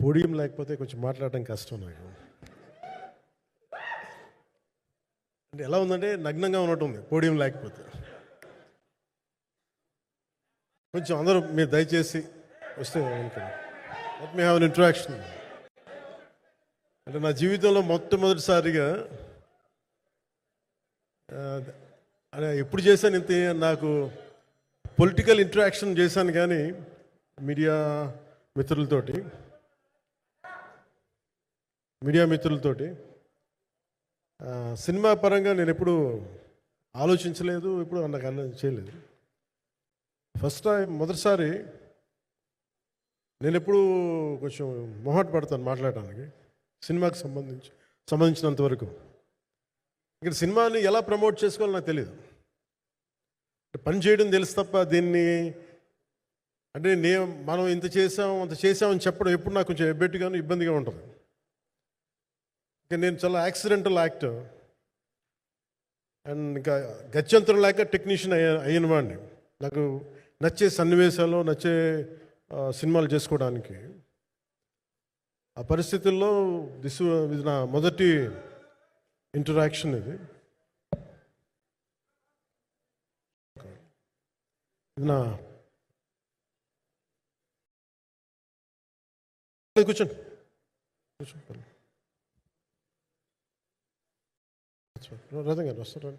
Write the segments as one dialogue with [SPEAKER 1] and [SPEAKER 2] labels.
[SPEAKER 1] Podium లేకపోతే కొంచెం మాట్లాడడం కష్టం నాకు. అంటే ఎలా ఉందంటే నగ్నంగా ఉన్నట్టుంది పోడియం లేకపోతే. కొంచెం అందరూ మీరు దయచేసి వస్తే let me have an interaction. అంటే నా జీవితంలో మొట్టమొదటిసారిగా అదే ఎప్పుడు చేశాను ఇంత, నాకు పొలిటికల్ ఇంటరాక్షన్ చేశాను కానీ మీడియా మిత్రులతోటి సినిమా పరంగా నేను ఎప్పుడు ఆలోచించలేదు, ఎప్పుడు నాకు చేయలేదు. ఫస్ట్ టైం మొదటిసారి నేను ఎప్పుడు కొంచెం మొహాట పడతాను మాట్లాడడానికి సినిమాకి సంబంధించినంత వరకు. ఇక్కడ సినిమాని ఎలా ప్రమోట్ చేసుకోవాలో నాకు తెలియదు. పని చేయడం తెలుసు తప్ప దీన్ని అంటే మనం ఇంత చేసాం అంత చేసామని చెప్పడం ఎప్పుడు నాకు కొంచెం ఎబ్బెట్టుగాను ఇబ్బందిగా ఉంటుంది. ఇంకా నేను చాలా యాక్సిడెంటల్ యాక్టర్ అండ్ ఇంకా గత్యంతరం లేక టెక్నీషియన్ అయిన వాడిని. నాకు నచ్చే సన్నివేశాలు నచ్చే సినిమాలు చేసుకోవడానికి ఆ పరిస్థితుల్లో ఇది నా మొదటి ఇంటరాక్షన్. ఇది నా కూర్చోండి రథం గారు వస్తారా?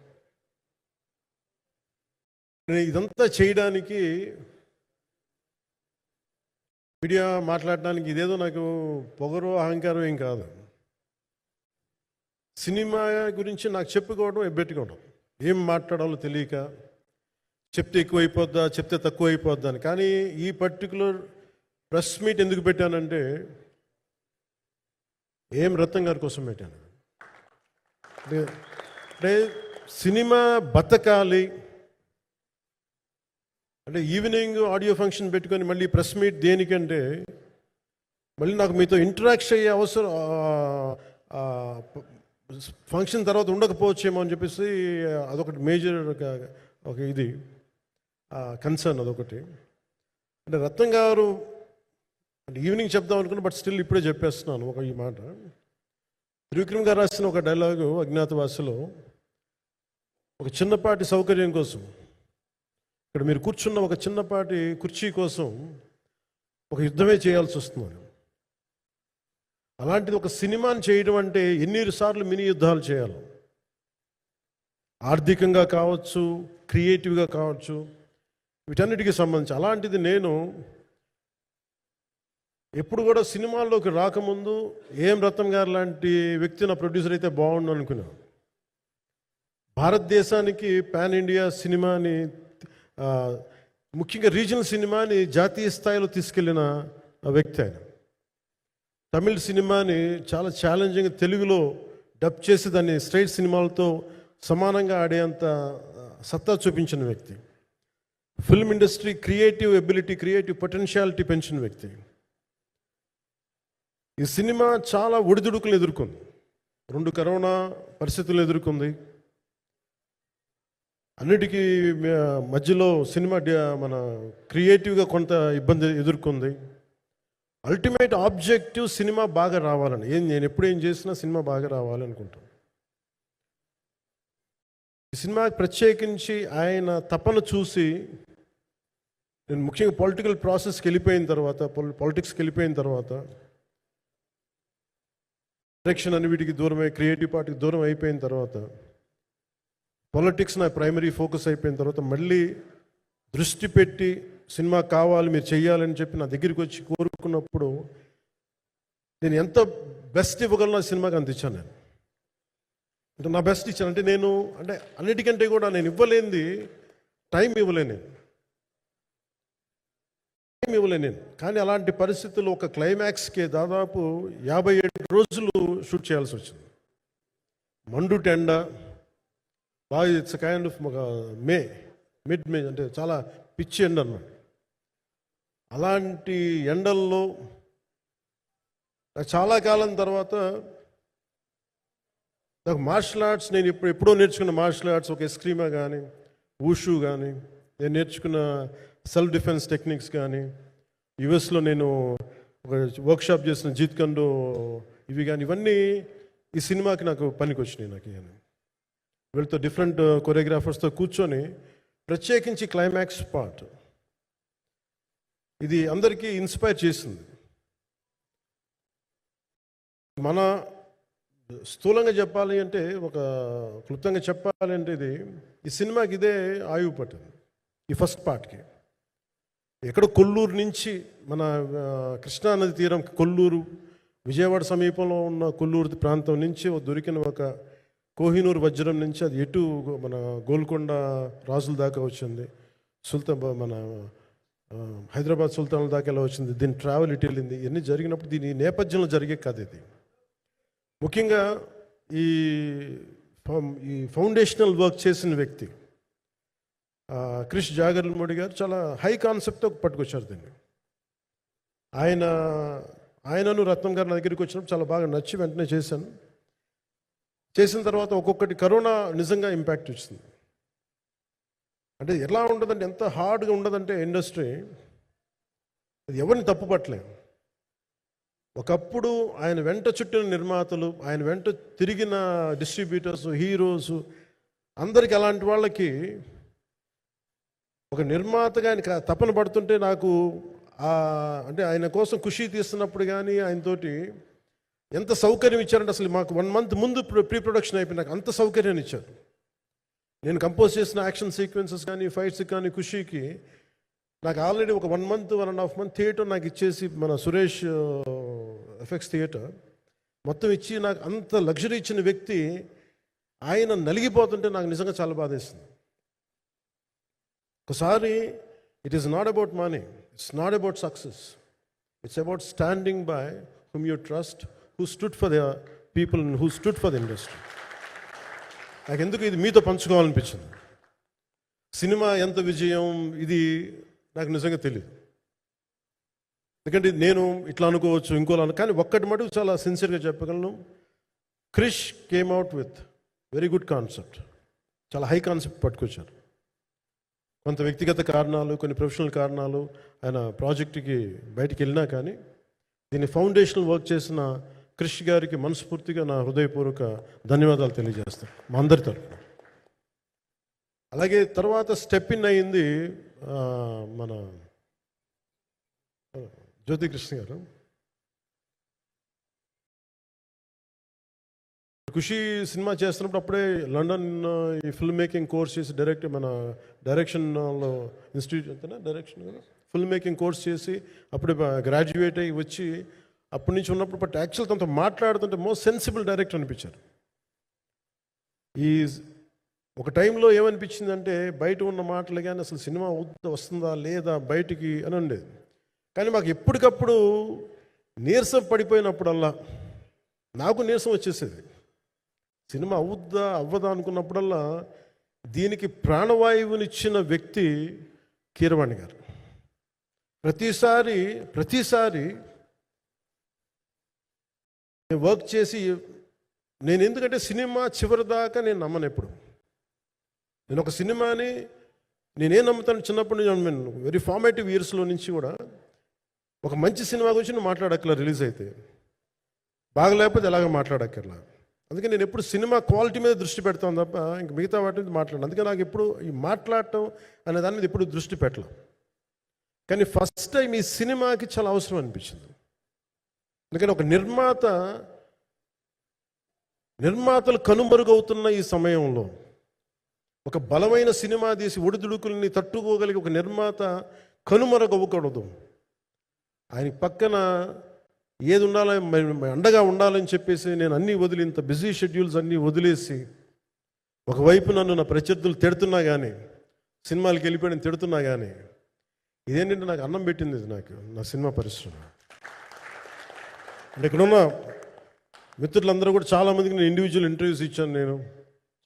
[SPEAKER 1] నేను ఇదంతా చేయడానికి మీడియా మాట్లాడడానికి ఇదేదో నాకు పొగరు అహంకారం ఏం కాదు. సినిమా గురించి నాకు చెప్పుకోవడం ఎబ్బెట్టుకోవడం, ఏం మాట్లాడాలో తెలియక చెప్తే ఎక్కువైపోద్దా చెప్తే తక్కువ అయిపోద్దా అని. కానీ ఈ పర్టికులర్ ప్రెస్ మీట్ ఎందుకు పెట్టానంటే రత్నం గారి కోసం పెట్టాను. అంటే సినిమా బతకాలి అంటే ఈవినింగ్ ఆడియో ఫంక్షన్ పెట్టుకొని మళ్ళీ ప్రెస్ మీట్ దేనికంటే మళ్ళీ నాకు మీతో ఇంటరాక్ట్ అయ్యే అవసరం ఫంక్షన్ తర్వాత ఉండకపోవచ్చేమో అని చెప్పేసి అదొకటి మేజర్ ఒక ఇది కన్సర్న్. అదొకటి అంటే రత్నం గారు అంటే ఈవినింగ్ చెప్దాం అనుకున్నా, బట్ స్టిల్ ఇప్పుడే చెప్పేస్తున్నాను ఈ మాట. త్రివిక్రమ్ గారు రాసిన ఒక డైలాగు అజ్ఞాతవాసిలో, ఒక చిన్నపాటి సౌకర్యం కోసం ఇక్కడ మీరు కూర్చున్న ఒక చిన్నపాటి కుర్చీ కోసం ఒక యుద్ధమే చేయాల్సి వస్తుంది. అలాంటిది ఒక సినిమాని చేయడం అంటే ఎన్నిసార్లు మినీ యుద్ధాలు చేయాలి, ఆర్థికంగా కావచ్చు క్రియేటివ్గా కావచ్చు, వీటన్నిటికీ సంబంధించి. అలాంటిది నేను ఎప్పుడు కూడా సినిమాల్లోకి రాకముందు రత్నం గారు లాంటి వ్యక్తి నా ప్రొడ్యూసర్ అయితే బాగుండు అనుకున్నాను. భారతదేశానికి పాన్ ఇండియా సినిమాని ముఖ్యంగా రీజనల్ సినిమాని జాతీయ స్థాయిలో తీసుకెళ్లిన వ్యక్తి ఆయన. తమిళ సినిమాని చాలా ఛాలెంజింగ్ తెలుగులో డబ్ చేసి దాన్ని స్ట్రైట్ సినిమాలతో సమానంగా ఆడేంత సత్తా చూపించిన వ్యక్తి. Film industry creative ability creative potentiality పెంచిన వ్యక్తి. ఈ సినిమా చాలా ఒడిదుడుకులు ఎదుర్కొంది, 2 కరోనా పరిస్థితులు ఎదుర్కొంది. అన్నిటికీ మధ్యలో సినిమా మన క్రియేటివ్గా కొంత ఇబ్బంది ఎదుర్కొంది. అల్టిమేట్ ఆబ్జెక్టివ్ సినిమా బాగా రావాలని, నేను ఎప్పుడేం చేసినా సినిమా బాగా రావాలి అనుకుంటాను. ఈ సినిమా ప్రత్యేకించి ఆయన తపన చూసి నేను ముఖ్యంగా పొలిటికల్ ప్రాసెస్కి వెళ్ళిపోయిన తర్వాత, పాలిటిక్స్కి వెళ్ళిపోయిన తర్వాత, డైరెక్షన్ అన్ని వీటికి దూరమై క్రియేటివ్ పార్టీకి దూరం అయిపోయిన తర్వాత, పాలిటిక్స్ నా ప్రైమరీ ఫోకస్ అయిపోయిన తర్వాత మళ్ళీ దృష్టి పెట్టి సినిమా కావాలి మీరు చెయ్యాలని చెప్పి నా దగ్గరికి వచ్చి కోరుకున్నప్పుడు నేను ఎంత బెస్ట్ ఇవ్వగలను ఆ సినిమాకి అంత ఇచ్చాను. నేను అంటే నా బెస్ట్ ఇచ్చాను. అంటే నేను అంటే అన్నిటికంటే కూడా నేను ఇవ్వలేనిది టైం ఇవ్వలేను నేను. కానీ అలాంటి పరిస్థితుల్లో ఒక క్లైమాక్స్కి దాదాపు 57 రోజులు షూట్ చేయాల్సి వచ్చింది. మండు టెండ బాగా, ఇట్స్ కైండ్ ఆఫ్ మిడ్ మే అంటే చాలా పిచ్చి ఎండ అన్నమాట. అలాంటి ఎండల్లో నాకు చాలా కాలం తర్వాత నాకు మార్షల్ ఆర్ట్స్, నేను ఎప్పుడో నేర్చుకున్న మార్షల్ ఆర్ట్స్, ఒక ఎస్క్రీమా కానీ ఊషు కానీ, నేను నేర్చుకున్న సెల్ఫ్ డిఫెన్స్ టెక్నిక్స్ కానీ, యుఎస్లో నేను ఒక వర్క్షాప్ చేసిన జీత్ కండు ఇవి కానీ ఇవన్నీ ఈ సినిమాకి నాకు పనికి వచ్చినాయి. నాకు వీళ్ళతో డిఫరెంట్ కొరియోగ్రాఫర్స్తో కూర్చొని ప్రత్యేకించి క్లైమాక్స్ పార్ట్ ఇది అందరికీ ఇన్స్పైర్ చేసింది. మన స్థూలంగా చెప్పాలి అంటే, ఒక క్లుప్తంగా చెప్పాలి అంటే, ఈ సినిమాకి ఇదే ఆయువు పట్టింది. ఈ ఫస్ట్ పార్ట్కి ఎక్కడో కొల్లూరు నుంచి మన కృష్ణానది తీరం కొల్లూరు, విజయవాడ సమీపంలో ఉన్న కొల్లూరు ప్రాంతం నుంచి దొరికిన ఒక కోహినూరు వజ్రం నుంచి అది ఎటు మన గోల్కొండ రాజుల దాకా వచ్చింది, మన హైదరాబాద్ సుల్తాన్ల దాకా ఎలా వచ్చింది, దీని ట్రావెల్ ఇటు వెళ్ళింది. ఇవన్నీ జరిగినప్పుడు దీని నేపథ్యంలో జరిగే కథ ఇది. ముఖ్యంగా ఈ ఫౌండేషనల్ వర్క్ చేసిన వ్యక్తి క్రిష్ జాగర్లమూడి గారు చాలా హై కాన్సెప్ట్తో పట్టుకొచ్చారు దీన్ని. ఆయనను రత్నం గారు నా దగ్గరికి వచ్చినప్పుడు చాలా బాగా నచ్చి వెంటనే చేశాను. చేసిన తర్వాత ఒక్కొక్కటి కరోనా నిజంగా ఇంపాక్ట్ వచ్చింది. అంటే ఎలా ఉండదంటే, ఎంత హార్డ్గా ఉండదంటే ఇండస్ట్రీ, అది ఎవరిని తప్పు పట్టలేము. ఒకప్పుడు ఆయన వెంట చుట్టిన నిర్మాతలు, ఆయన వెంట తిరిగిన డిస్ట్రిబ్యూటర్స్, హీరోస్ అందరికి, అలాంటి వాళ్ళకి ఒక నిర్మాతగా ఆయన తపన పడుతుంటే నాకు అంటే ఆయన కోసం ఖుషి తీస్తున్నప్పుడు కానీ ఆయనతోటి ఎంత సౌకర్యం ఇచ్చారంటే, అసలు మాకు 1 month ముందు ప్రీ ప్రొడక్షన్ అయిపోయి నాకు అంత సౌకర్యాన్ని ఇచ్చారు. నేను కంపోజ్ చేసిన యాక్షన్ సీక్వెన్సెస్ కానీ ఫైట్స్ కానీ ఖుషీకి నాకు ఆల్రెడీ ఒక 1 month 1.5 month థియేటర్ నాకు ఇచ్చేసి, మన సురేష్ ఎఫెక్ట్స్ థియేటర్ మొత్తం ఇచ్చి నాకు అంత లగ్జరీ ఇచ్చిన వ్యక్తి ఆయన నలిగిపోతుంటే నాకు నిజంగా చాలా బాధేస్తుంది. ఒకసారి it is not about money, it's not about success, it's about standing by whom you trust, who stood for the people and who stood for the industry. నాకు ఎందుకు ఇది మీతో పంచుకోవాలనిపించింది. సినిమా ఎంత విజయం ఇది నాకు నిజంగా తెలియదు, ఎందుకంటే నేను ఇట్లా అనుకోవచ్చు ఇంకోలా, కానీ ఒక్కటి మటుకు చాలా సిన్సియర్గా చెప్పగలను. Krish came out with very good concept, చాలా హై కాన్సెప్ట్ పట్టుకొచ్చారు. కొంత వ్యక్తిగత కారణాలు, కొన్ని ప్రొఫెషనల్ కారణాలు ఆయన ప్రాజెక్టుకి బయటికి వెళ్ళినా కానీ దీన్ని ఫౌండేషనల్ వర్క్ చేసిన క్రిష్ గారికి మనస్ఫూర్తిగా నా హృదయపూర్వక ధన్యవాదాలు తెలియజేస్తాను మా అందరి తరఫున. అలాగే తర్వాత స్టెప్ ఇన్ అయింది మన జ్యోతికృష్ణ గారు. ఖుషి సినిమా చేస్తున్నప్పుడు అప్పుడే లండన్ ఈ ఫిల్మ్ మేకింగ్ కోర్స్ చేసి మన డైరెక్షన్లో ఇన్స్టిట్యూట్ అంతేనా డైరెక్షన్ ఫిల్మ్ మేకింగ్ కోర్స్ చేసి అప్పుడు గ్రాడ్యుయేట్ అయ్యి వచ్చి అప్పటి నుంచి ఉన్నప్పుడు బట్ యాక్చువల్ తనతో మాట్లాడుతుంటే మోస్ట్ సెన్సిబుల్ డైరెక్టర్ అనిపించారు. ఈ ఒక టైంలో ఏమనిపించిందంటే, బయట ఉన్న మాటలు కానీ అసలు సినిమా వస్తుందా లేదా బయటికి అని ఉండేది. కానీ మాకు ఎప్పటికప్పుడు నీరసం పడిపోయినప్పుడల్లా నాకు నీరసం వచ్చేసేది. సినిమా అవుద్దా అవ్వదా అనుకున్నప్పుడల్లా దీనికి ప్రాణవాయువునిచ్చిన వ్యక్తి కీరవాణి గారు. ప్రతిసారి వర్క్ చేసి నేను, ఎందుకంటే సినిమా చివరి దాకా నేను నమ్మను ఎప్పుడు. నేను ఒక సినిమాని నేనేం నమ్ముతాను, చిన్నప్పటి నుంచి వెరీ ఫార్మేటివ్ ఇయర్స్లో నుంచి కూడా ఒక మంచి సినిమా గురించి నువ్వు మాట్లాడక్కర్లా, రిలీజ్ అయితే బాగలేకపోతే ఎలాగ మాట్లాడక్కర్లా. అందుకే నేను ఎప్పుడు సినిమా క్వాలిటీ మీద దృష్టి పెడతాను తప్ప ఇంక మిగతా వాటి మీద మాట్లాడను. అందుకే నాకు ఎప్పుడు ఈ మాట్లాడటం అనే దాని మీద ఎప్పుడు దృష్టి పెట్టలేం. కానీ ఫస్ట్ టైం ఈ సినిమాకి చాలా అవసరం అనిపించింది. ఎందుకంటే ఒక నిర్మాతలు కనుమరుగవుతున్న ఈ సమయంలో ఒక బలమైన సినిమా తీసి ఒడిదుడుకుల్ని తట్టుకోగలిగి ఒక నిర్మాత కనుమరుగవ్వకూడదు. ఆయన పక్కన ఏది ఉండాలో అండగా ఉండాలని చెప్పేసి నేను అన్నీ వదిలి, ఇంత బిజీ షెడ్యూల్స్ అన్నీ వదిలేసి, ఒకవైపు నన్ను నా ప్రత్యర్థులు తిడుతున్నా కానీ, సినిమాలకు వెళ్ళిపోయిన తిడుతున్నా కానీ, ఇదేంటంటే నాకు అన్నం పెట్టింది ఇది నాకు నా సినిమా పరిశ్రమ. అంటే ఇక్కడున్న మిత్రులందరూ కూడా చాలామందికి నేను ఇండివిజువల్ ఇంటర్వ్యూస్ ఇచ్చాను. నేను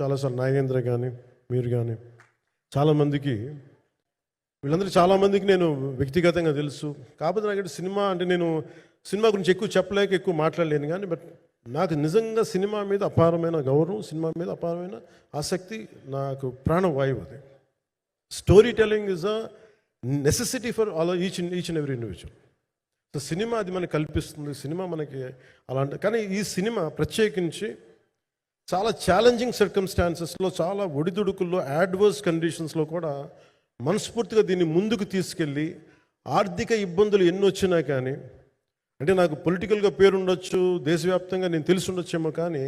[SPEAKER 1] చాలాసార్లు నాగేంద్ర కానీ మీరు కానీ చాలామందికి, వీళ్ళందరూ చాలామందికి నేను వ్యక్తిగతంగా తెలుసు. కాకపోతే నాకు సినిమా అంటే నేను సినిమా గురించి ఎక్కువ చెప్పలేక ఎక్కువ మాట్లాడలేను. కానీ బట్ నాకు నిజంగా సినిమా మీద అపారమైన గౌరవం, సినిమా మీద అపారమైన ఆసక్తి, నాకు ప్రాణవాయువు అది. Story telling is a necessity for each and every individual. So cinema అది మనకి కల్పిస్తుంది, సినిమా మనకి అలాంటి. కానీ ఈ సినిమా ప్రత్యేకించి చాలా ఛాలెంజింగ్ సర్కమ్స్టాన్సెస్లో, చాలా ఒడిదుడుకుల్లో, యాడ్వర్స్ కండిషన్స్లో కూడా మనస్ఫూర్తిగా దీన్ని ముందుకు తీసుకెళ్ళి, ఆర్థిక ఇబ్బందులు ఎన్ని వచ్చినా కానీ, అంటే నాకు పొలిటికల్గా పేరుండొచ్చు, దేశవ్యాప్తంగా నేను తెలిసి ఉండొచ్చేమో, కానీ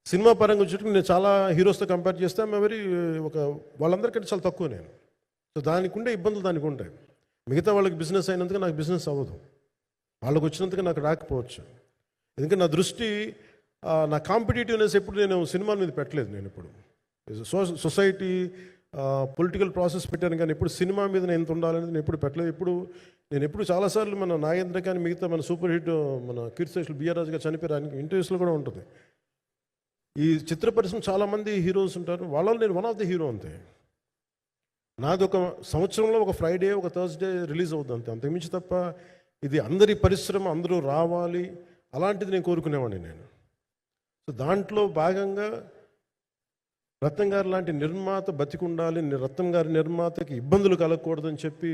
[SPEAKER 1] సినిమా పరంగా వచ్చేటప్పుడు నేను చాలా హీరోస్తో కంపేర్ చేస్తే వెరీ వాళ్ళందరికంటే చాలా తక్కువ నేను. సో దానికి ఉండే ఇబ్బందులు దానికి ఉంటాయి. మిగతా వాళ్ళకి బిజినెస్ అయినందుకు నాకు బిజినెస్ అవ్వదు, వాళ్ళకి వచ్చినందుకు నాకు రాకపోవచ్చు. ఎందుకంటే నా దృష్టి, నా కాంపిటేటివ్నెస్ ఎప్పుడు నేను సినిమాల మీద పెట్టలేదు. నేను ఇప్పుడు సొసైటీ పొలిటికల్ ప్రాసెస్ పెట్టాను, కానీ ఎప్పుడు సినిమా మీద నేను ఎంత ఉండాలనేది నేను ఎప్పుడు పెట్టలేదు. నేను ఎప్పుడు చాలాసార్లు మన నాగేంద్ర కానీ మిగతా మన సూపర్ హిట్ మన కీర్తిశేషులు బిఆర్ రాజు గారు చనిపోయారు, ఆయనకి ఇంటర్వ్యూస్లో కూడా ఉంటుంది. ఈ చిత్ర పరిశ్రమ చాలామంది హీరోస్ ఉంటారు, వాళ్ళలో నేను వన్ ఆఫ్ ది హీరో అంతే. నాది ఒక సంవత్సరంలో ఒక ఫ్రైడే, ఒక థర్స్డే రిలీజ్ అవుతుంది అంతే, అంతకుమించి తప్ప ఇది అందరి పరిశ్రమ, అందరూ రావాలి అలాంటిది నేను కోరుకునేవాడిని నేను. సో దాంట్లో భాగంగా రత్నం గారు లాంటి నిర్మాత బతికుండాలి, రత్నం గారి నిర్మాతకి ఇబ్బందులు కలగకూడదని చెప్పి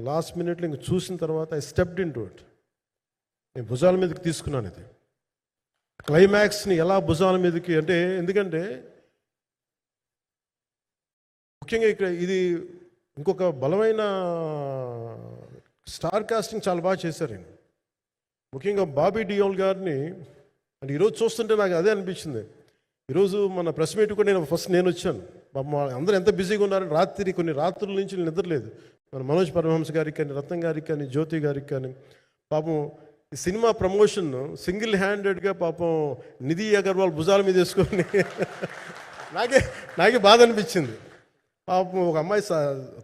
[SPEAKER 1] లాస్ట్ మినిట్లో ఇంక చూసిన తర్వాత I stepped in to it. నేను భుజాల మీదకి తీసుకున్నాను ఇది, క్లైమాక్స్ని ఎలా భుజాల మీదకి, అంటే ఎందుకంటే ముఖ్యంగా ఇక్కడ ఇది ఇంకొక బలమైన స్టార్ కాస్టింగ్ చాలా బాగా చేశారు నేను. ముఖ్యంగా బాబీ డియోల్ గారిని, అంటే ఈరోజు చూస్తుంటే నాకు అదే అనిపించింది. ఈరోజు మన ప్రెస్ మీట్ కూడా నేను వచ్చాను. అందరూ ఎంత బిజీగా ఉన్నారని కొన్ని రాత్రుల నుంచి నిద్రలేదు. మన మనోజ్ పరమహంస గారికి కానీ, రత్నం గారికి కానీ, జ్యోతి గారికి కానీ, పాపం ఈ సినిమా ప్రమోషన్ సింగిల్ హ్యాండెడ్గా పాపం నిధి అగర్వాల్ భుజాల మీద వేసుకొని నాకే బాధ అనిపించింది. పాపం ఒక అమ్మాయి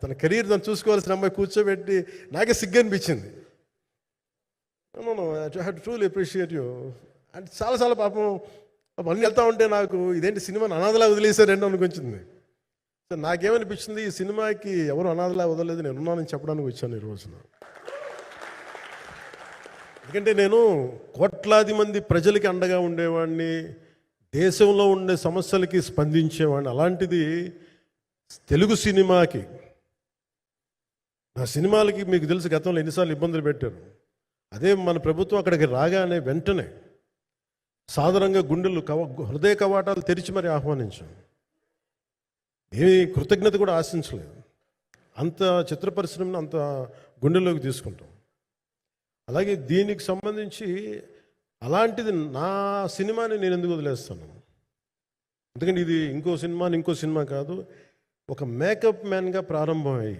[SPEAKER 1] తన కెరీర్ తను చూసుకోవాల్సిన అమ్మాయి కూర్చోబెట్టి నాకే సిగ్గు అనిపించింది. I have to truly appreciate you. అంటే చాలా పాపం అన్నీ వెళ్తా ఉంటే నాకు ఇదేంటి సినిమాని అనాథలా వదిలేశారండి అనిపించింది. సో నాకేమనిపించింది, ఈ సినిమాకి ఎవరు అనాథలా వదలలేదు, నేను ఉన్నానని చెప్పడానికి వచ్చాను ఈ రోజున. ఎందుకంటే నేను కోట్లాది మంది ప్రజలకి అండగా ఉండేవాడిని, దేశంలో ఉండే సమస్యలకి స్పందించేవాడిని. అలాంటిది తెలుగు సినిమాకి, నా సినిమాలకి మీకు తెలుసు గతంలో ఎన్నిసార్లు ఇబ్బందులు పెట్టారు. అదే మన ప్రభుత్వం అక్కడికి రాగానే వెంటనే సాధారణంగా గుండెలు హృదయ కవాటాలు తెరిచి మరి ఆహ్వానించాం. ఏమి కృతజ్ఞత కూడా ఆశించలేదు. అంత చిత్ర పరిశ్రమను అంత గుండెల్లోకి తీసుకుంటాం. అలాగే దీనికి సంబంధించి అలాంటిది నా సినిమాని నేను ఎందుకు వదిలేస్తాను? ఎందుకంటే ఇది ఇంకో సినిమా కాదు. ఒక మేకప్ మ్యాన్గా ప్రారంభమయ్యి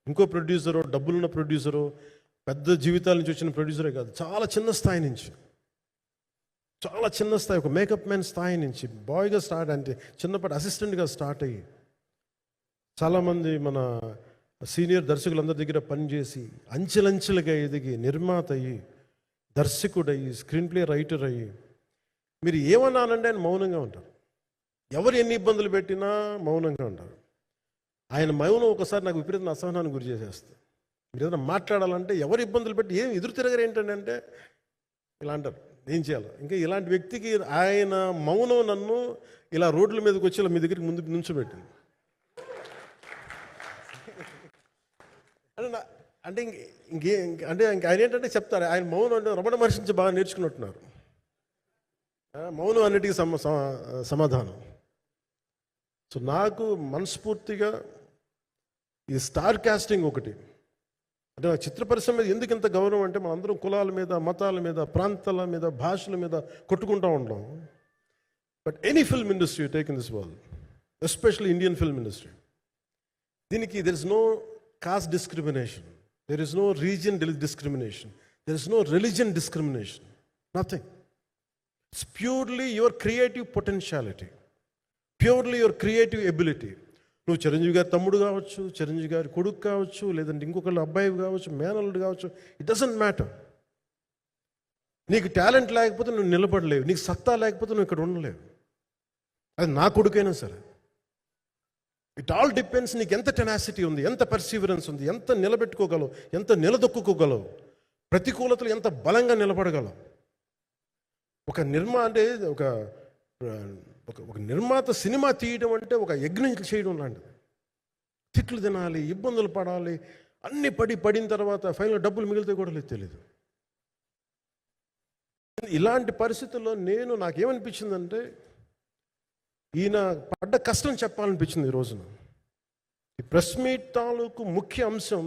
[SPEAKER 1] ఇంకో ప్రొడ్యూసరు, డబ్బులున్న ప్రొడ్యూసరు, పెద్ద జీవితాల నుంచి వచ్చిన ప్రొడ్యూసరే కాదు, చాలా చిన్న స్థాయి నుంచి, ఒక మేకప్ మ్యాన్ స్థాయి నుంచి బాయ్గా స్టార్ట్, అంటే చిన్నపాటి అసిస్టెంట్గా స్టార్ట్ అయ్యి చాలామంది మన సీనియర్ దర్శకులందరి దగ్గర పనిచేసి అంచెలంచెలుగా ఎదిగి నిర్మాత అయ్యి, దర్శకుడయ్యి, స్క్రీన్ ప్లే రైటర్ అయ్యి, మీరు ఏమన్నానంటే ఆయన మౌనంగా ఉంటారు. ఎవరు ఎన్ని ఇబ్బందులు పెట్టినా మౌనంగా ఉంటారు. ఆయన మౌనం ఒకసారి నాకు విపరీత అసహనానికి గురి చేసేస్తుంది. మీరు ఏదైనా మాట్లాడాలంటే ఎవరు ఇబ్బందులు పెట్టి ఏం ఎదురు తిరగరు ఏంటంటే అంటే ఇలా అంటారు, ఏం చేయాలి. ఇంకా ఇలాంటి వ్యక్తికి ఆయన మౌనం నన్ను ఇలా రోడ్ల మీదకి వచ్చి ఇలా మీ దగ్గరికి ముందుకు నుంచోబెట్టింది. అంటే ఆయన ఏంటంటే చెప్తారు, ఆయన మౌనం అంటే రమణ మహర్షి నుంచి బాగా నేర్చుకున్నట్టున్నారు. మౌనం అన్నిటికీ సమాధానం. సో నాకు మనస్ఫూర్తిగా ఈ స్టార్ కాస్టింగ్ ఒకటి, అంటే నాకు చిత్ర పరిశ్రమ మీద ఎందుకు ఇంత గౌరవం అంటే, మనం అందరం కులాల మీద, మతాల మీద, ప్రాంతాల మీద, భాషల మీద కొట్టుకుంటూ ఉంటాం. But any film industry take in this world, especially Indian film industry, దీనికి there is no caste discrimination, there is no region discrimination, there is no religion discrimination, nothing. It's purely your creative potentiality, purely your creative ability. నువ్వు చిరంజీవి గారి తమ్ముడు కావచ్చు, చిరంజీవి గారి కొడుకు కావచ్చు, లేదంటే ఇంకొకళ్ళు అబ్బాయి కావచ్చు, మేనల్లుడు కావచ్చు, ఇట్ డజంట్ మ్యాటర్. నీకు టాలెంట్ లేకపోతే నువ్వు నిలబడలేవు, నీకు సత్తా లేకపోతే నువ్వు ఇక్కడ ఉండలేవు. అది నా కొడుకైనా సరే. ఇట్ ఆల్ డిపెండ్స్ నీకు ఎంత టెనాసిటీ ఉంది, ఎంత పర్సీవరెన్స్ ఉంది, ఎంత నిలబెట్టుకోగలవు, ఎంత నిలదొక్కుకోగలవు, ప్రతికూలతలు ఎంత బలంగా నిలబడగలవు. ఒక నిర్మాత సినిమా తీయడం అంటే ఒక యజ్ఞం చేయడం లాంటిది. తిట్లు తినాలి, ఇబ్బందులు పడాలి, అన్నీ పడిన తర్వాత ఫైనల్ డబ్బులు మిగిలితే కూడా లేదు తెలియదు. ఇలాంటి పరిస్థితుల్లో నాకేమనిపించిందంటే ఈయన పడ్డ కష్టం చెప్పాలనిపించింది ఈ రోజున. ఈ ప్రెస్ మీట్ తాలూకు ముఖ్య అంశం,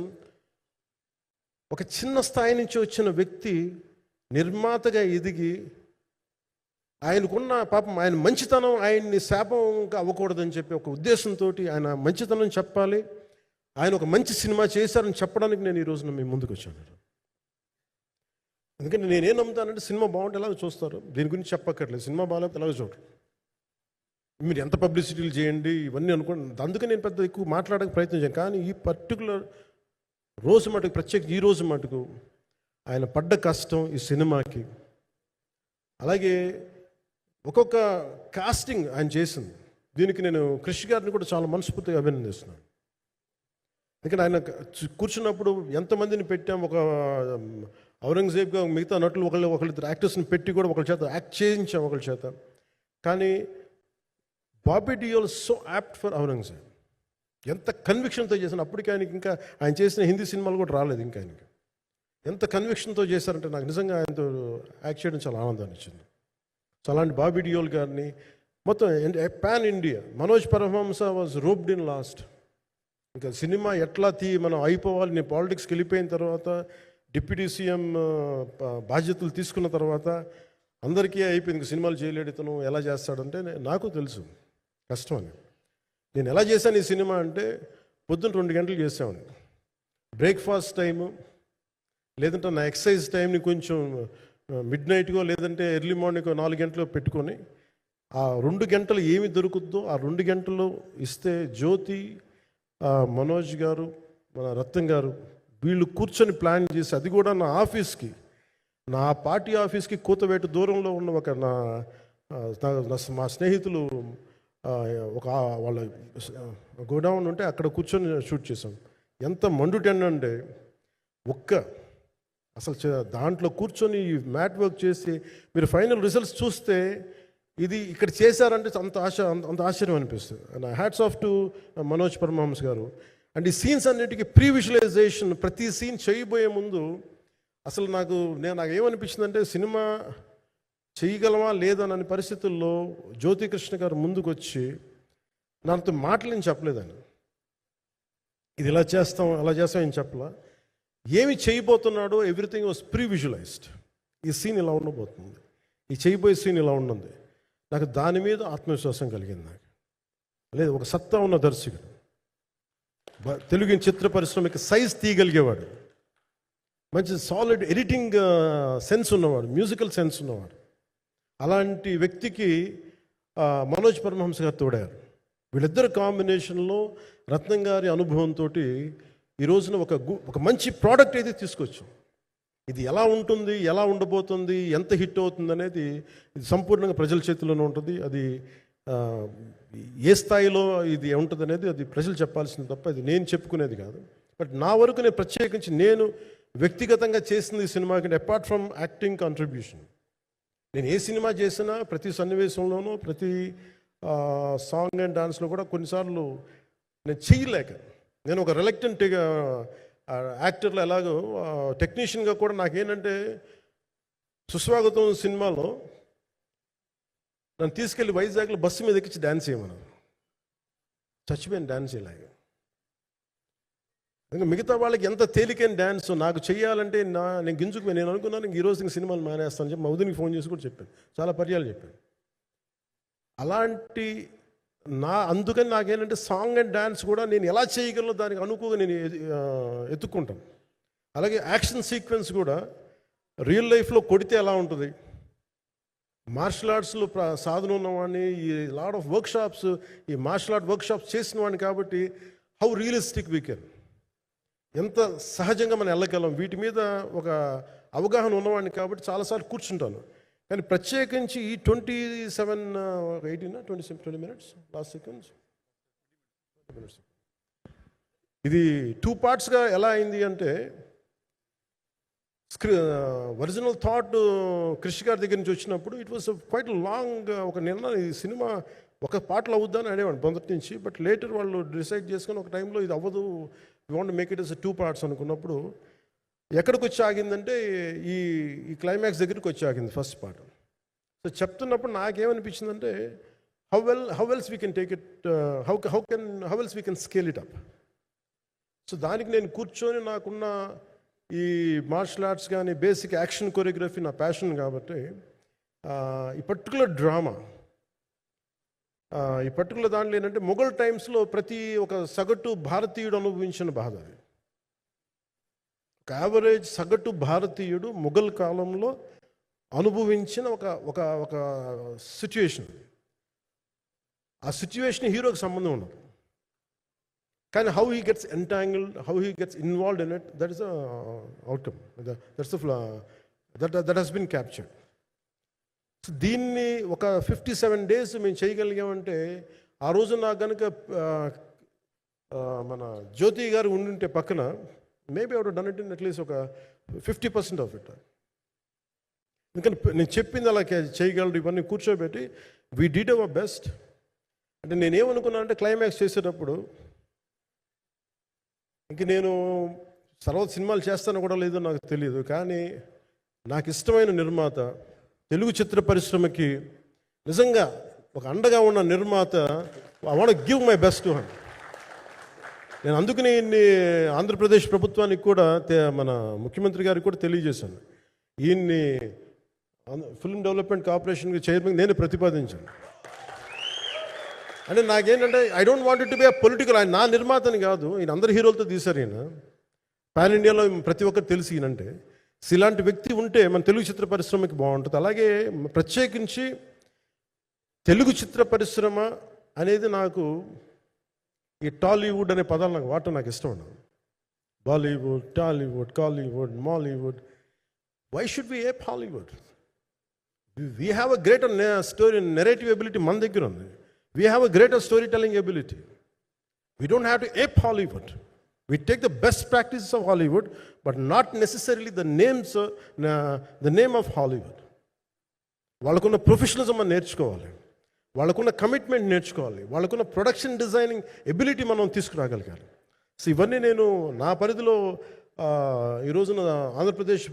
[SPEAKER 1] ఒక చిన్న స్థాయి నుంచి వచ్చిన వ్యక్తి నిర్మాతగా ఎదిగి ఆయనకున్న పాపం ఆయన మంచితనం ఆయన్ని శాపంగా అవ్వకూడదని చెప్పి ఒక ఉద్దేశంతో ఆయన మంచితనం చెప్పాలి, ఆయన ఒక మంచి సినిమా చేశారని చెప్పడానికి నేను ఈ రోజున మీ ముందుకు వచ్చాను. ఎందుకంటే నేనేం నమ్ముతానంటే సినిమా బాగుంటే ఎలాగో చూస్తారు, దీని గురించి చెప్పక్కర్లేదు. సినిమా బాగాలేకపోతే ఎలాగో చూడరు, మీరు ఎంత పబ్లిసిటీలు చేయండి ఇవన్నీ అనుకోండి. అందుకే నేను పెద్ద ఎక్కువ మాట్లాడడానికి ప్రయత్నం చేయను. కానీ ఈ పర్టికులర్ రోజు మటుకు, ప్రత్యేక ఈ రోజు మటుకు ఆయన పడ్డ కష్టం ఈ సినిమాకి, అలాగే ఒక్కొక్క కాస్టింగ్ ఆయన చేసింది, దీనికి నేను కృషి గారిని కూడా చాలా మనస్ఫూర్తిగా అభినందిస్తున్నాను. ఎందుకంటే ఆయన కూర్చున్నప్పుడు ఎంతమందిని పెట్టాం, ఒక ఔరంగజేబ్గా మిగతా నటులు ఒకళ్ళిద్దరు యాక్టర్స్ని పెట్టి కూడా ఒకళ్ళ చేత యాక్ట్ చేయించాం ఒకళ్ళ చేత. కానీ Bobby Deol so apt for Aurangzeb, ఎంత కన్విక్షన్తో చేశాను. అప్పటికి ఆయనకి ఇంకా ఆయన చేసిన హిందీ సినిమాలు కూడా రాలేదు ఇంకా ఆయనకి. ఎంత కన్విక్షన్తో చేశారంటే నాకు నిజంగా ఆయనతో యాక్ట్ చేయడం చాలా ఆనందాన్ని ఇచ్చింది. సో అలాంటి బాబీ డియోల్ గారిని మొత్తం pan India, Manoj Paramahamsa was roped in last. ఇంకా సినిమా ఎట్లా మనం అయిపోవాలి, నేను పాలిటిక్స్కి వెళ్ళిపోయిన తర్వాత, డిప్యూటీ సీఎం బాధ్యతలు తీసుకున్న తర్వాత అందరికీ అయిపోయింది, సినిమాలు చేయలేడు ఇతను, ఎలా చేస్తాడంటే నాకు తెలుసు కష్టం అని. నేను ఎలా చేశాను ఈ సినిమా అంటే, పొద్దున్న 2 గంటలు చేసామండి, బ్రేక్ఫాస్ట్ టైము, లేదంటే నా ఎక్సర్సైజ్ టైంని కొంచెం మిడ్ నైట్గో లేదంటే ఎర్లీ మార్నింగ్ 4 గంటలు పెట్టుకొని, ఆ 2 గంటలు ఏమి దొరుకుద్దో ఆ 2 గంటలు ఇస్తే జ్యోతి, మనోజ్ గారు, మన రత్నం గారు వీళ్ళు కూర్చొని ప్లాన్ చేసి, అది కూడా నా ఆఫీస్కి, నా పార్టీ ఆఫీస్కి కూతవేటు దూరంలో ఉన్న ఒక మా స్నేహితులు ఒక వాళ్ళ గోడౌన్ ఉంటే అక్కడ కూర్చొని షూట్ చేసాం. ఎంత మండుటెండంటే అసలు దాంట్లో కూర్చొని మ్యాట్ వర్క్ చేసి మీరు ఫైనల్ రిజల్ట్స్ చూస్తే ఇది ఇక్కడ చేశారంటే అంత ఆశ్చర్యం అనిపిస్తుంది. Hats off to Manoj Paramahamsa గారు. అండ్ ఈ సీన్స్ అన్నిటికీ ప్రీ విజువలైజేషన్, ప్రతి సీన్ చేయబోయే ముందు అసలు నాకు ఏమనిపించిందంటే, సినిమా చేయగలమా లేదనని పరిస్థితుల్లో జ్యోతికృష్ణ గారు ముందుకు వచ్చి నాతో మాటలు నేను చెప్పలేదని, ఇది ఇలా చేస్తాం అలా చేస్తాం ఏం చెప్పలా, ఏమి చేయబోతున్నాడో ఎవ్రీథింగ్ వాజ్ ప్రీ విజువలైజ్డ్. ఈ సీన్ ఇలా ఉండబోతుంది, ఈ చేయబోయే సీన్ ఇలా ఉన్నది. నాకు దాని మీద ఆత్మవిశ్వాసం కలిగింది. నాకు లేదు, ఒక సత్తా ఉన్న దర్శకుడు, తెలుగు చిత్ర పరిశ్రమకి సైజ్ తీయగలిగేవాడు, మంచి సాలిడ్ ఎడిటింగ్ సెన్స్ ఉన్నవాడు, మ్యూజికల్ సెన్స్ ఉన్నవాడు. అలాంటి వ్యక్తికి మనోజ్ పరమహంస గారు తోడారు. వీళ్ళిద్దరు కాంబినేషన్లో రత్నం గారి అనుభవంతో ఈ రోజున ఒక మంచి ప్రోడక్ట్ అయితే తీసుకొచ్చాం. ఇది ఎలా ఉంటుంది, ఎలా ఉండబోతుంది, ఎంత హిట్ అవుతుంది అనేది ఇది సంపూర్ణంగా ప్రజల చేతిలోనే ఉంటుంది. అది ఏ స్థాయిలో ఇది ఉంటుంది అనేది అది ప్రజలు చెప్పాల్సింది తప్ప ఇది నేను చెప్పుకునేది కాదు. బట్ నా వరకు నేను ప్రత్యేకించి నేను వ్యక్తిగతంగా చేసింది ఈ సినిమాకి, అపార్ట్ ఫ్రమ్ యాక్టింగ్ కాంట్రిబ్యూషన్, నేను ఏ సినిమా చేసినా ప్రతి సన్నివేశంలోనూ ప్రతి సాంగ్ అండ్ డాన్స్లో కూడా కొన్నిసార్లు నేను చేయలేక, నేను ఒక రిలక్టెంట్ యాక్టర్లో ఎలాగో టెక్నీషియన్గా కూడా నాకేంటంటే, సుస్వాగతం సినిమాలో నన్ను తీసుకెళ్ళి వైజాగ్లో బస్సు మీద ఎక్కించి డ్యాన్స్ చేయమన్నారు. చచ్చిపోయాను డ్యాన్స్ చేయలేక. ఇంకా మిగతా వాళ్ళకి ఎంత తేలికైన డ్యాన్స్ నాకు చేయాలంటే నేను గింజుకుపోయి నేను అనుకున్నాను ఈరోజు ఇంక సినిమాలు మానేస్తాను చెప్పి మా వదినికి ఫోన్ చేసి కూడా చెప్పాను, చాలా పర్యాలు చెప్పాను. అలాంటి అందుకని నాకేంటంటే సాంగ్ అండ్ డ్యాన్స్ కూడా నేను ఎలా చేయగలను దానికి అనుకోగా నేను ఎత్తుక్కుంటాను. అలాగే యాక్షన్ సీక్వెన్స్ కూడా రియల్ లైఫ్లో కొడితే ఎలా ఉంటుంది, మార్షల్ ఆర్ట్స్లో సాధన ఉన్నవాడిని, ఈ లాట్ ఆఫ్ వర్క్షాప్స్, ఈ మార్షల్ ఆర్ట్ వర్క్షాప్స్ చేసిన వాడిని కాబట్టి హౌ రియలిస్టిక్ వీ కెన్, ఎంత సహజంగా మనం వెళ్ళగలం, వీటి మీద ఒక అవగాహన ఉన్నవాడిని కాబట్టి చాలాసార్లు కూర్చుంటాను. కానీ ప్రత్యేకించి ఈ 20 minutes లాస్ట్ సెకండ్స్ ఇది 2 partsగా ఎలా అయింది అంటే, ఒరిజినల్ థాట్ కృషి గారి దగ్గర నుంచి వచ్చినప్పుడు ఇట్ వాస్ క్వైట్ లాంగ్, ఒక నిర్ణయం ఈ సినిమా ఒక పాటలు అవుద్దని అనేవాడు మొదటి నుంచి. బట్ లేటర్ వాళ్ళు డిసైడ్ చేసుకొని ఒక టైంలో ఇది అవ్వదు, we want make it as 2 parts అనుకున్నప్పుడు ఎక్కడికి వచ్చి ఆగిందంటే ఈ ఈ క్లైమాక్స్ దగ్గరికి వచ్చి ఆగింది ఫస్ట్ పార్ట్. సో చెప్తున్నప్పుడు నాకేమనిపించిందంటే how else we can take it, how else we can scale it up. So దానికి నేను కూర్చొని నాకున్న ఈ మార్షల్ ఆర్ట్స్ కానీ బేసిక్ యాక్షన్ కొరియోగ్రఫీ నా ప్యాషన్ కాబట్టి ఈ పర్టికులర్ డ్రామా, ఈ పర్టికులర్ దాంట్లో ఏంటంటే మొఘల్ టైమ్స్లో ప్రతి ఒక సగటు భారతీయుడు అనుభవించిన బాధ అది. ఒక యావరేజ్ సగటు భారతీయుడు మొఘల్ కాలంలో అనుభవించిన ఒక ఒక ఒక సిచ్యువేషన్. ఆ సిచ్యువేషన్ హీరోకి సంబంధం ఉండదు, కానీ how he gets entangled, how he gets involved in it, that is the outcome, that he's been captured. So దీన్ని ఒక 57 days మేము చేయగలిగామంటే, ఆ రోజు నాకు కనుక మన జ్యోతి గారు ఉండుంటే పక్కన, maybe out done it in at least ఒక 50% ఆఫ్ ఇట్. ఎందుకంటే నేను చెప్పింది అలా చేయగలరు ఇవన్నీ కూర్చోబెట్టి వీ డిడ్ అవర్ బెస్ట్. అంటే నేనేమనుకున్నా అంటే క్లైమాక్స్ చేసేటప్పుడు ఇంక నేను తర్వాత సినిమాలు చేస్తానో కూడా లేదో నాకు తెలియదు, కానీ నాకు ఇష్టమైన నిర్మాత, తెలుగు చిత్ర పరిశ్రమకి నిజంగా ఒక అండగా ఉన్న నిర్మాత, I want give my best to him. నేను అందుకని ఆంధ్రప్రదేశ్ ప్రభుత్వానికి కూడా మన ముఖ్యమంత్రి గారికి కూడా తెలియజేశాను, ఈయన్ని ఫిల్మ్ డెవలప్మెంట్ కార్పొరేషన్కి చైర్మన్ నేను ప్రతిపాదించాను. అంటే నాకేంటంటే I don't want it to be a political, ఆయన నా నిర్మాతని కాదు, ఈయన అందరు హీరోలతో తీశారు, ఈయన పాన్ ఇండియాలో ప్రతి ఒక్కరు తెలిసి ఈయనంటే. ఇలాంటి వ్యక్తి ఉంటే మన తెలుగు చిత్ర పరిశ్రమకి బాగుంటుంది. అలాగే ప్రత్యేకించి తెలుగు చిత్ర పరిశ్రమ అనేది నాకు ఈ టాలీవుడ్ అనే పదాలు నాకు వాడటం నాకు ఇష్టం ఉండదు. Bollywood, Tollywood, Kollywood, Mollywood, why should be ape Hollywood? We have a greater story narrative ability మన దగ్గర ఉంది. We have a greater story telling ability. We don't have to ape Hollywood. We take the best practices of Hollywood, but not necessarily the name of Hollywood. వాళ్ళకున్న professionalism మనం నేర్చుకోవాలి, వాళ్ళకున్న commitment నేర్చుకోవాలి, వాళ్ళకున్న production designing ability మనం తీసుకురాగలగాలి. So ఇవన్నీ నేను నా పరిధిలో ఈ రోజున ఆంధ్రప్రదేశ్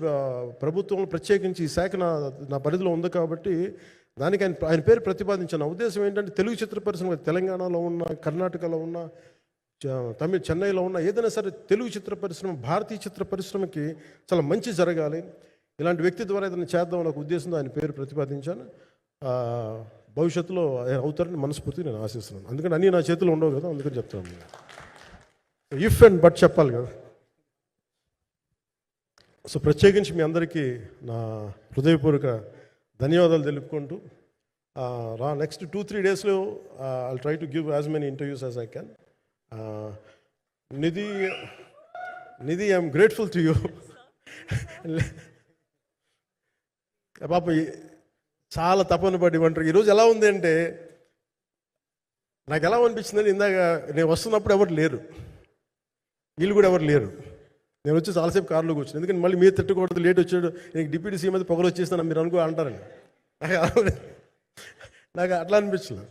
[SPEAKER 1] ప్రభుత్వం ప్రత్యేకించి ఈ శాఖ నా పరిధిలో ఉంది కాబట్టి దానికి ఆయన పేరు ప్రతిపాదించాను. నా ఉద్దేశం ఏంటంటే తెలుగు చిత్ర పరిశ్రమ తెలంగాణలో ఉన్న, కర్ణాటకలో ఉన్న, చెన్నైలో ఉన్న ఏదైనా సరే తెలుగు చిత్ర పరిశ్రమ, భారతీయ చిత్ర పరిశ్రమకి చాలా మంచి జరగాలి, ఇలాంటి వ్యక్తి ద్వారా ఏదైనా చేద్దాం అనే ఉద్దేశంతో ఆయన పేరు ప్రతిపాదించాను. భవిష్యత్తులో అవుతారని మనస్ఫూర్తిగా నేను ఆశిస్తున్నాను. అందుకని అన్నీ నా చేతిలో ఉండవు కదా, అందుకని చెప్తాను. ఇఫ్ అండ్ బట్ చెప్పాలి కదా. సో ప్రత్యేకించి మీ అందరికీ నా హృదయపూర్వక ధన్యవాదాలు తెలుపుకుంటూ నెక్స్ట్ 2-3 daysలో I'll try to give as many interviews as I can. Nidhi, I'm grateful to you. పాప చాలా తపన పడి ఉంటారు. ఈరోజు ఎలా ఉంది అంటే నాకు ఎలా అనిపించిందని, ఇందాక నేను వస్తున్నప్పుడు ఎవరు లేరు, వీళ్ళు కూడా ఎవరు లేరు. నేను వచ్చి చాలాసేపు కారులో కూర్చున్నాను, ఎందుకంటే మళ్ళీ మీరు తిట్టకూడదు, లేట్ వచ్చాడు, నీకు డిప్యూటీ సీఎం అయితే పొగలు వచ్చేస్తాను మీరు అనుకో అంటారని. నాకు అట్లా అనిపించలేదు.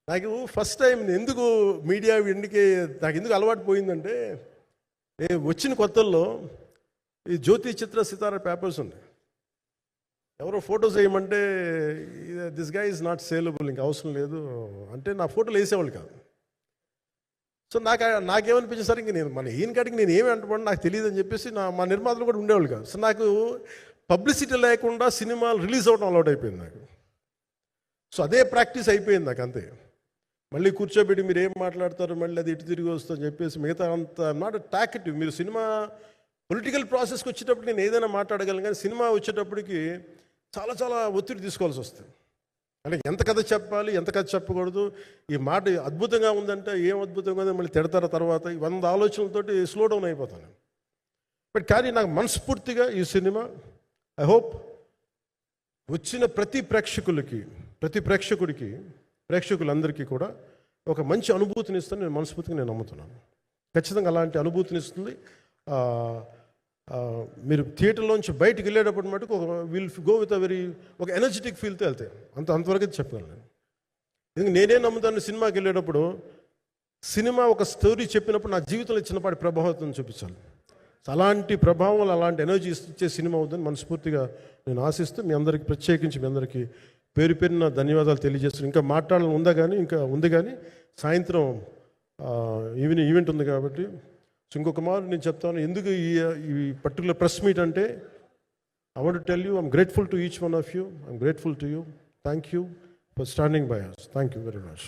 [SPEAKER 1] నాకు ఫస్ట్ టైం ఎందుకు మీడియా నాకు ఎందుకు అలవాటు పోయిందంటే, నేను వచ్చిన కొత్తల్లో ఈ జ్యోతి చిత్ర సితారా పేపర్స్ ఉన్నాయి. ఎవరో ఫొటోస్ వేయమంటే దిస్ గా ఈజ్ నాట్ సేలబుల్, ఇంకా అవసరం లేదు అంటే నా ఫోటోలు వేసేవాళ్ళు కాదు. సో నాకేమనిపించింది సార్, ఇంక నేను ఈయన కాడికి నేను ఏమి అంటున్నాను నాకు తెలియదు అని చెప్పేసి మా నిర్మాతలు కూడా ఉండేవాళ్ళు కాదు. సో నాకు పబ్లిసిటీ లేకుండా సినిమాలు రిలీజ్ అవ్వడం అలవాటు అయిపోయింది నాకు. సో అదే ప్రాక్టీస్ అయిపోయింది నాకు, అంతే. మళ్ళీ కూర్చోబెట్టి మీరు ఏం మాట్లాడతారు, మళ్ళీ అది ఇటు తిరిగి వస్తుందని చెప్పేసి మిగతా అంత నాట్ టాకెటివ్. మీరు సినిమా పొలిటికల్ ప్రాసెస్కి వచ్చేటప్పుడు నేను ఏదైనా మాట్లాడగలను, కానీ సినిమా వచ్చేటప్పటికి చాలా చాలా ఒత్తిడి తీసుకోవాల్సి వస్తుంది. అంటే ఎంత కథ చెప్పాలి, ఎంత కథ చెప్పకూడదు, ఈ మాట అద్భుతంగా ఉందంటే ఏం అద్భుతంగా ఉందో మళ్ళీ తిడతారు తర్వాత, 100 ఆలోచనలతోటి స్లో డౌన్ అయిపోతాను. బట్ కానీ నాకు మనస్ఫూర్తిగా ఈ సినిమా ఐ హోప్ వచ్చిన ప్రతి ప్రేక్షకులందరికీ కూడా ఒక మంచి అనుభూతిని ఇస్తాను నేను మనస్ఫూర్తిగా నేను నమ్ముతున్నాను. ఖచ్చితంగా అలాంటి అనుభూతిని ఇస్తుంది. మీరు థియేటర్లోంచి బయటికి వెళ్ళేటప్పుడు మటుకు విల్ గో విత్ ఒక ఎనర్జెటిక్ ఫీల్తో వెళ్తాయి, అంతవరకు అయితే చెప్పగలను నేను. ఎందుకంటే నేనే నమ్ముతాను, సినిమాకి వెళ్ళేటప్పుడు సినిమా ఒక స్టోరీ చెప్పినప్పుడు నా జీవితంలో చిన్నపాటి ప్రభావితం చూపించాలి. అలాంటి ప్రభావం, అలాంటి ఎనర్జీ ఇచ్చే సినిమా అవుతుందని మనస్ఫూర్తిగా నేను ఆశిస్తూ మీ అందరికీ ప్రత్యేకించి మీ అందరికీ పేరు పేరున ధన్యవాదాలు తెలియజేస్తున్నాను. ఇంకా మాట్లాడాలని ఉంది కానీ సాయంత్రం ఈవెంట్ ఉంది కాబట్టి ఇంకొక మాట నేను చెప్తాను. ఎందుకు ఈ పర్టికులర్ ప్రెస్ మీట్ అంటే I want to tell you, I'm grateful to each one of you. I'm grateful to you. Thank you for standing by us. Thank you very much.